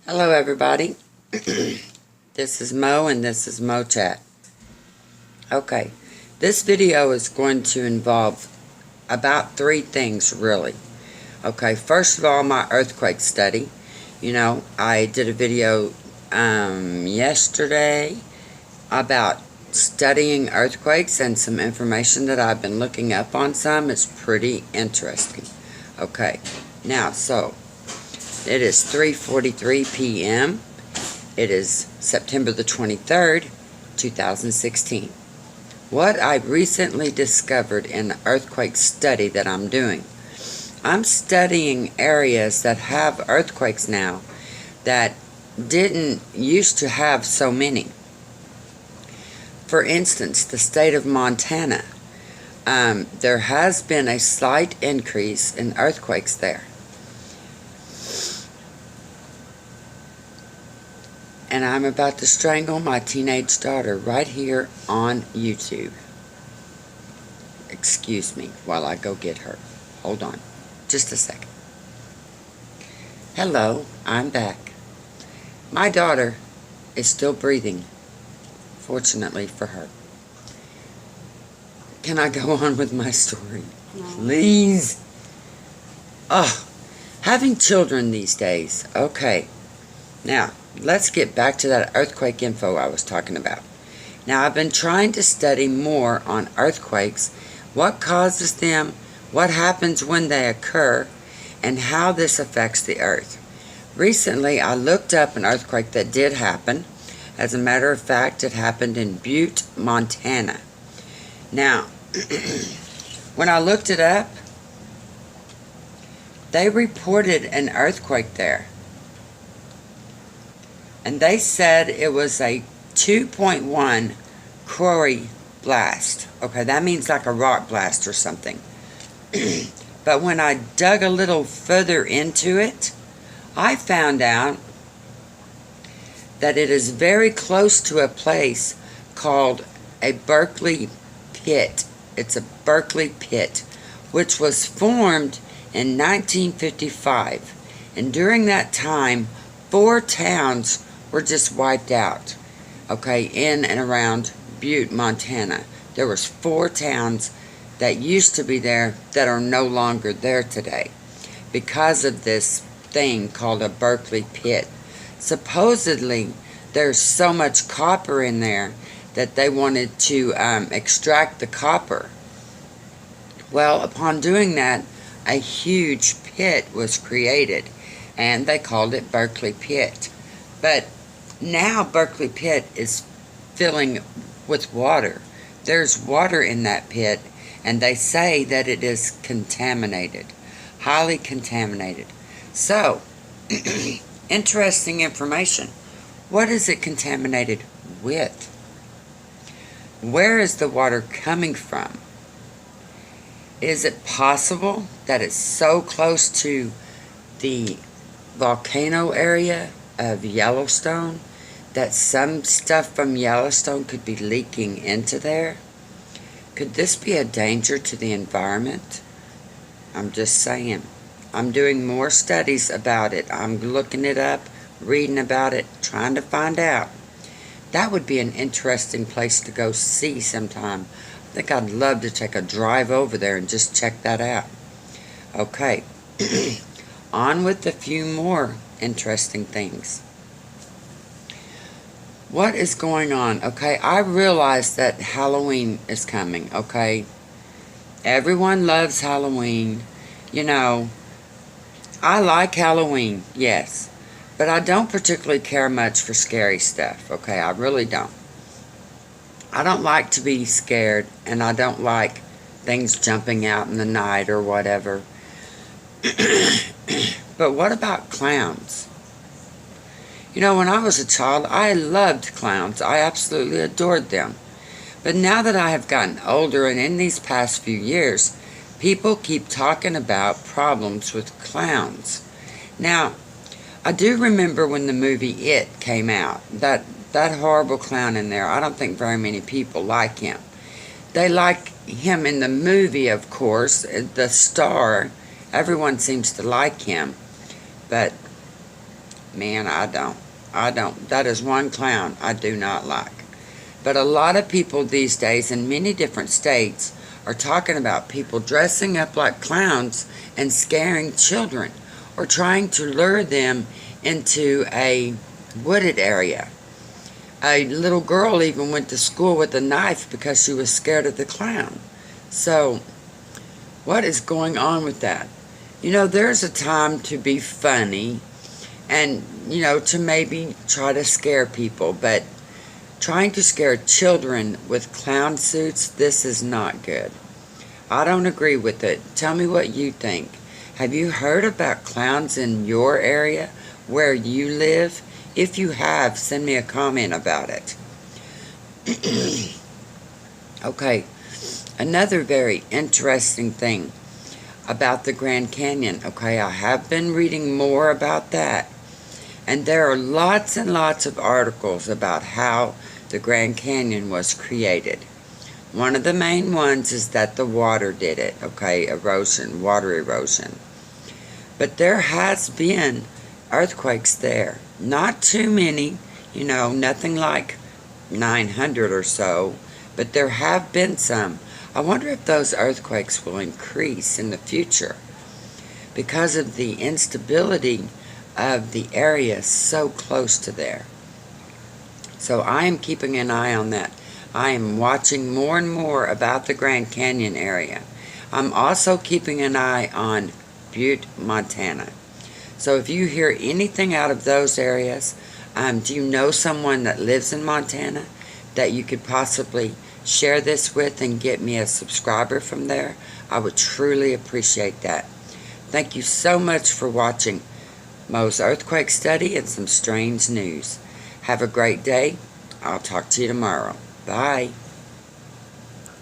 Hello everybody, this is Mo and this is Mo Chat. Okay, this video is going to involve about three things really. Okay, first of all, my earthquake study. I did a video yesterday about studying earthquakes and some information that I've been looking up on some. It's pretty interesting. Okay, now it is 3:43 p.m. It is September the 23rd, 2016. What I recently discovered in the earthquake study that I'm doing, I'm studying areas that have earthquakes now that didn't used to have so many. For instance, the state of Montana, there has been a slight increase in earthquakes there. And I'm about to strangle my teenage daughter right here on YouTube. Excuse me while I go get her. Hold on. Just a second. Hello, I'm back. My daughter is still breathing, fortunately for her. Can I go on with my story? No. Please? Oh, having children these days. Okay. Now, let's get back to that earthquake info I was talking about. Now, I've been trying to study more on earthquakes, what causes them, what happens when they occur, and how this affects the earth. Recently, I looked up an earthquake that did happen. As a matter of fact, it happened in Butte, Montana. Now, when I looked it up, they reported an earthquake there. And they said it was a 2.1 quarry blast. Okay, that means like a rock blast or something. But when I dug a little further into it, I found out that it is very close to a place called a Berkeley Pit. It's a Berkeley Pit, which was formed in 1955. And during that time, 4 towns were just wiped out, okay, in and around Butte, Montana. There was 4 towns that used to be there that are no longer there today because of this thing called a Berkeley Pit. Supposedly, there's so much copper in there that they wanted to extract the copper. Well, upon doing that, a huge pit was created, and they called it Berkeley Pit. But now Berkeley Pit is filling with water. There's water in that pit, and they say that it is contaminated, highly contaminated. So, interesting information. What is it contaminated with? Where is the water coming from? Is it possible that it's so close to the volcano area of Yellowstone that some stuff from Yellowstone could be leaking into there? Could this be a danger to the environment? I'm just saying. I'm doing more studies about it. I'm looking it up, reading about it, trying to find out. That would be an interesting place to go see sometime. I think I'd love to take a drive over there and just check that out. Okay. On with a few more interesting things. What is going on? Okay, I realize that Halloween is coming, okay? Everyone loves Halloween. I like Halloween, yes. But I don't particularly care much for scary stuff, okay? I really don't. I don't like to be scared, and I don't like things jumping out in the night or whatever. But what about clowns? When I was a child, I loved clowns. I absolutely adored them. But now that I have gotten older, and in these past few years, people keep talking about problems with clowns. Now, I do remember when the movie It came out, that horrible clown in there. I don't think very many people like him. They like him in the movie, of course, the star. Everyone seems to like him. But Man, I don't. I don't. That is one clown I do not like. But a lot of people these days in many different states are talking about people dressing up like clowns and scaring children or trying to lure them into a wooded area. A little girl even went to school with a knife because she was scared of the clown. So, what is going on with that? There's a time to be funny and, to maybe try to scare people, but trying to scare children with clown suits, this is not good. I don't agree with it. Tell me what you think. Have you heard about clowns in your area where you live? If you have, send me a comment about it. Okay, another very interesting thing about the Grand Canyon. Okay, I have been reading more about that. And there are lots and lots of articles about how the Grand Canyon was created. One of the main ones is that the water did it, okay, erosion, water erosion. But there has been earthquakes there. Not too many, nothing like 900 or so, but there have been some. I wonder if those earthquakes will increase in the future because of the instability of the area so close to there. So I am keeping an eye on that. I am watching more and more about the Grand Canyon area. I'm also keeping an eye on Butte, Montana. So if you hear anything out of those areas, do you know someone that lives in Montana that you could possibly share this with and get me a subscriber from there? I would truly appreciate that. Thank you so much for watching Mo's Earthquake Study and some strange news. Have a great day. I'll talk to you tomorrow. Bye.